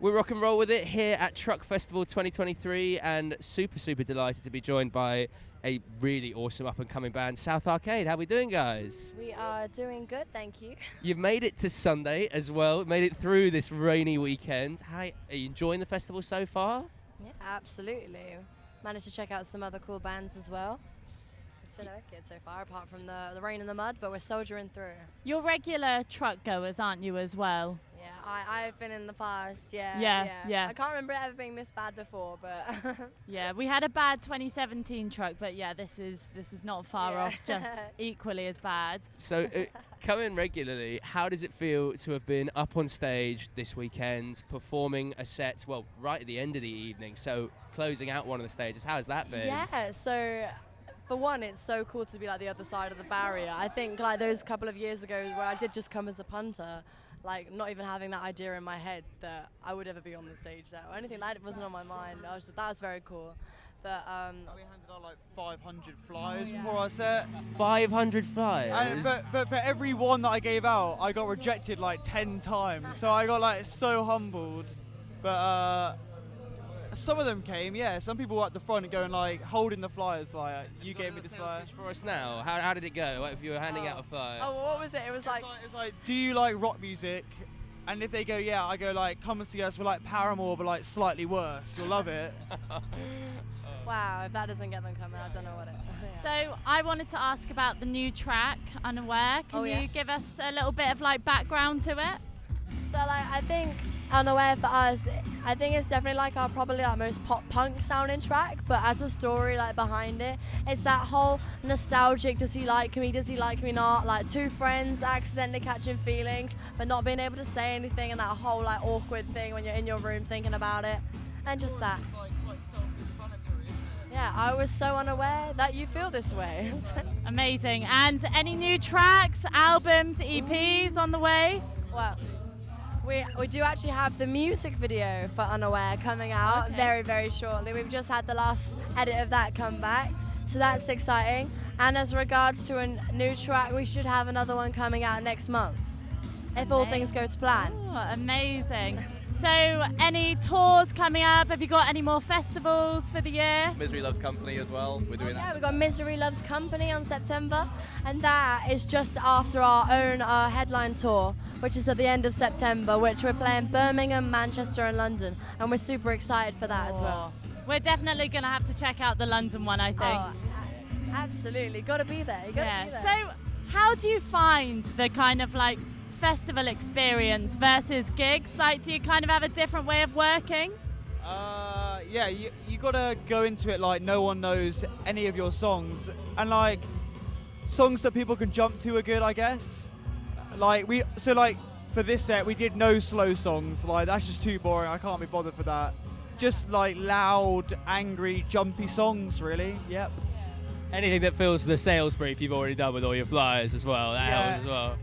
We're rock and roll with it here at Truck Festival 2023 and super delighted to be joined by a really awesome up-and-coming band, South Arcade. How we doing, guys? We are doing good, thank you. You've made it to Sunday as well, made it through this rainy weekend. How, are you enjoying the festival so far? Yeah, absolutely. Managed to check out some other cool bands as well. It's been wicked so far, apart from the rain and the mud, but we're soldiering through. You're regular truck goers, aren't you, as well? Yeah, I've been in the past, yeah. Yeah. I can't remember it ever being this bad before, but... Yeah, we had a bad 2017 truck, but yeah, this is not far off, just equally as bad. So, coming regularly, how does it feel to have been up on stage this weekend, performing a set, well, right at the end of the evening, so closing out one of the stages? How has that been? Yeah, so... For one, it's so cool to be like the other side of the barrier. I think like those couple of years ago where I did just come as a punter, like not even having that idea in my head that I would ever be on the stage there or anything like that wasn't on my mind. That was very cool. But we handed out like 500 flyers before our set. 500 flyers? But for every one that I gave out, I got rejected like 10 times. So I got like so humbled. But some of them came, yeah. Some people were at the front going like, holding the flyers like, you gave me this flyer. For us now, how did it go if you were handing out a flyer? Oh, what was it? It was like, do you like rock music? And if they go, yeah, I go like, come and see us. We're like Paramore, but like slightly worse. You'll love it. Wow, if that doesn't get them coming, I don't know what it is. So I wanted to ask about the new track, Unaware. Can you give us a little bit of like background to it? So like, I think Unaware for us, I think it's definitely like our probably like most pop punk sounding track, but as a story like behind it, it's that whole nostalgic, does he like me not, like two friends accidentally catching feelings but not being able to say anything, and that whole like awkward thing when you're in your room thinking about it, and just that. Quite self-explanatory, isn't it? Yeah, I was so unaware that you feel this way. Amazing. And any new tracks, albums, EPs on the way? Well, we do actually have the music video for Unaware coming out very shortly. We've just had the last edit of that come back, so that's exciting. And as regards to a new track, we should have another one coming out next month, if all things go to plan. Oh, amazing. So any tours coming up? Have you got any more festivals for the year? Misery Loves Company as well. We're doing that. Yeah, we've got Misery Loves Company on September, and that is just after our own headline tour, which is at the end of September, which we're playing Birmingham, Manchester and London, and we're super excited for that as well. We're definitely going to have to check out the London one, I think. Oh, absolutely. Got to be there. You got to be there. So how do you find the kind of like festival experience versus gigs? Like, do you kind of have a different way of working? Yeah, you gotta go into it like no one knows any of your songs, and like songs that people can jump to are good, I guess. Like for this set we did no slow songs. Like that's just too boring. I can't be bothered for that. Just like loud, angry, jumpy songs, really. Yep. Anything that fills the sales brief you've already done with all your flyers as well. That helps as well.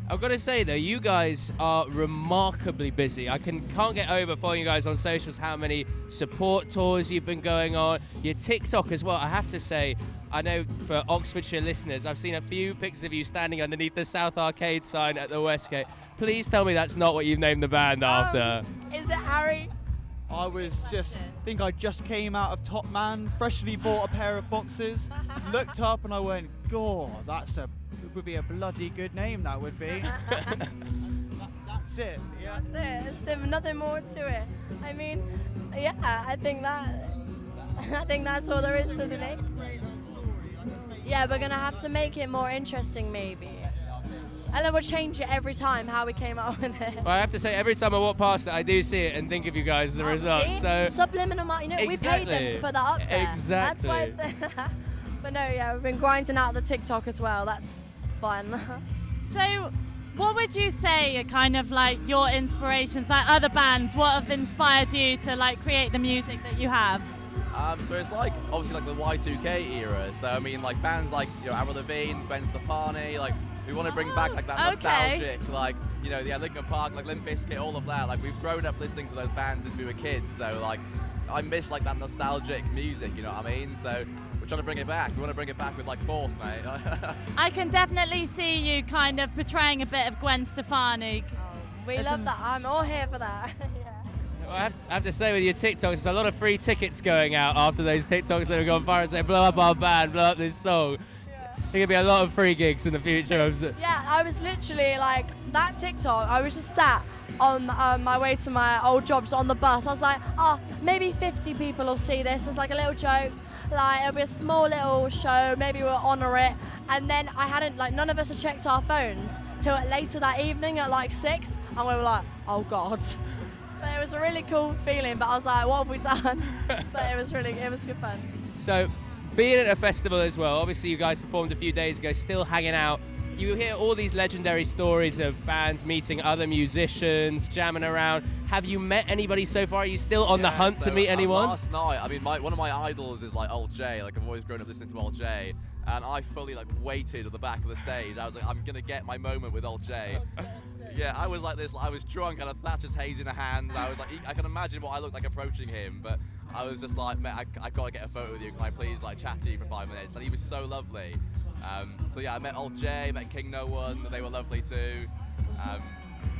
I've got to say though, you guys are remarkably busy. I can't get over following you guys on socials, how many support tours you've been going on, your TikTok as well. I have to say, I know for Oxfordshire listeners, I've seen a few pictures of you standing underneath the South Arcade sign at the Westgate. Please tell me that's not what you've named the band after. Is it Harry? I think I just came out of Top Man, freshly bought a pair of boxes, looked up and I went, God, it would be a bloody good name, that would be. That's it. Yeah. That's it. There's nothing more to it. I mean, yeah, I think that's all there is to the name. Yeah, we're gonna have to make it more interesting, maybe. And then we'll change it every time how we came up with it. Well, I have to say, every time I walk past it, I do see it and think of you guys as a result. See? So subliminal, we paid them to put that up there. Exactly. That's why it's there. But no, yeah, we've been grinding out the TikTok as well. That's fun. So what would you say are kind of like your inspirations, like other bands? What have inspired you to like create the music that you have? So it's like obviously like the Y2K era. So I mean like bands like Avril Lavigne, Gwen Stefani, like we want to bring back like that nostalgic, like Linkin Park, like Limp Bizkit, all of that. Like we've grown up listening to those bands since we were kids. So like I miss like that nostalgic music, you know what I mean? So we're trying to bring it back. We want to bring it back with like force, mate. I can definitely see you kind of portraying a bit of Gwen Stefani. We love that. I'm all here for that. Yeah. Well, I have to say, with your TikToks, there's a lot of free tickets going out after those TikToks that have gone viral. Say, blow up our band, blow up this song. There's going to be a lot of free gigs in the future. Yeah, I was literally like, that TikTok, I was just sat on my way to my old jobs on the bus. I was like, maybe 50 people will see this. It's like a little joke. Like, it'll be a small little show. Maybe we'll honour it. And then none of us had checked our phones till later that evening at like 6. And we were like, oh God. But it was a really cool feeling. But I was like, what have we done? But it was good fun. So, being at a festival as well, obviously you guys performed a few days ago, still hanging out. You hear all these legendary stories of bands meeting other musicians, jamming around. Have you met anybody so far? Are you still on the hunt to meet anyone? Last night, I mean, one of my idols is like Old J. Like, I've always grown up listening to Old J. And I fully waited at the back of the stage. I was like, I'm gonna get my moment with Old J. Yeah, I was like this. I was drunk, and a Thatcher's haze in a hand. And I was like, I can imagine what I looked like approaching him, but I was just like, man, I gotta get a photo with you. Can I please chat to you for 5 minutes? And he was so lovely. So yeah, I met Old J, met King No One. They were lovely too.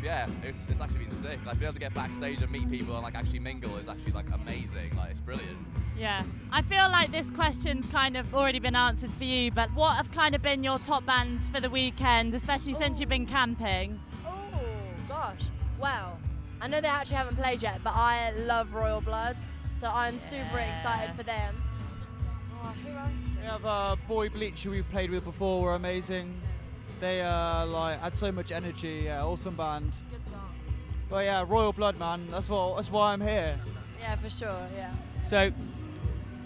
Yeah, it's actually been sick. Being able to get backstage and meet people and actually mingle is actually amazing. It's brilliant. Yeah, I feel like this question's kind of already been answered for you, but what have kind of been your top bands for the weekend, especially since you've been camping? Oh gosh, well, I know they actually haven't played yet, but I love Royal Bloods, so I'm super excited for them. Oh, who else? We have Boy Bleach, who we've played with before, were amazing. They had so much energy, awesome band. Good song. But yeah, Royal Blood, man, that's why I'm here. Yeah, for sure, yeah. So,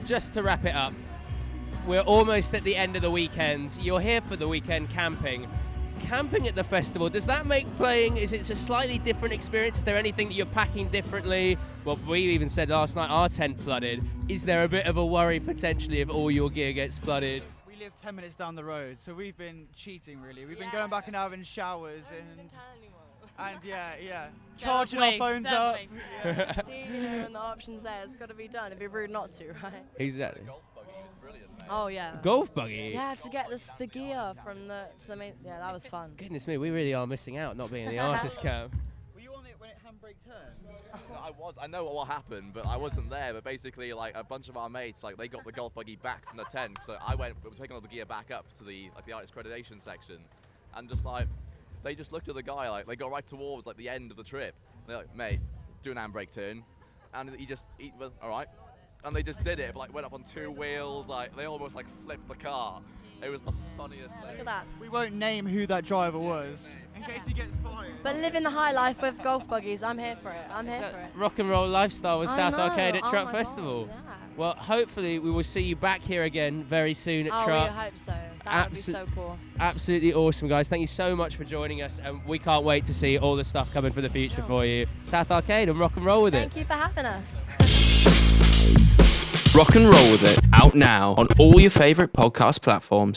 just to wrap it up, we're almost at the end of the weekend. You're here for the weekend camping. Camping at the festival, does that make playing, is it a slightly different experience? Is there anything that you're packing differently? Well, we even said last night our tent flooded. Is there a bit of a worry potentially if all your gear gets flooded? We live 10 minutes down the road, so we've been cheating really. We've been going back and having showers and charging our phones up. Yeah. See, when the option's there, it's got to be done. It'd be rude not to, right? Exactly. The golf buggy was brilliant, mate. Oh yeah. Golf buggy? Yeah, to get the gear from to the main. Yeah, that was fun. Goodness me, we really are missing out not being in the artist camp. Were you on it when it handbrake turned? I know what happened, but I wasn't there. But basically, a bunch of our mates, they got the golf buggy back from the tent. So we were taking all the gear back up to the artist accreditation section, and they just looked at the guy, they got right towards the end of the trip. They're like, mate, do an handbrake turn, and he was all right, and they just did it, but went up on 2 wheels, they almost flipped the car. It was the funniest thing. Look at that. We won't name who that driver was in case he gets fired. But living the high life with golf buggies, I'm here for it. I'm here for it. Rock and roll lifestyle with I South know. Arcade at Oh Truck my Festival. God, yeah. Well, hopefully we will see you back here again very soon at Oh, Truck. we hope so. That would be so cool. Absolutely awesome, guys. Thank you so much for joining us, and we can't wait to see all the stuff coming for the future for you. South Arcade and rock and roll with it. Thank you for having us. Rock and Roll With It, out now on all your favourite podcast platforms.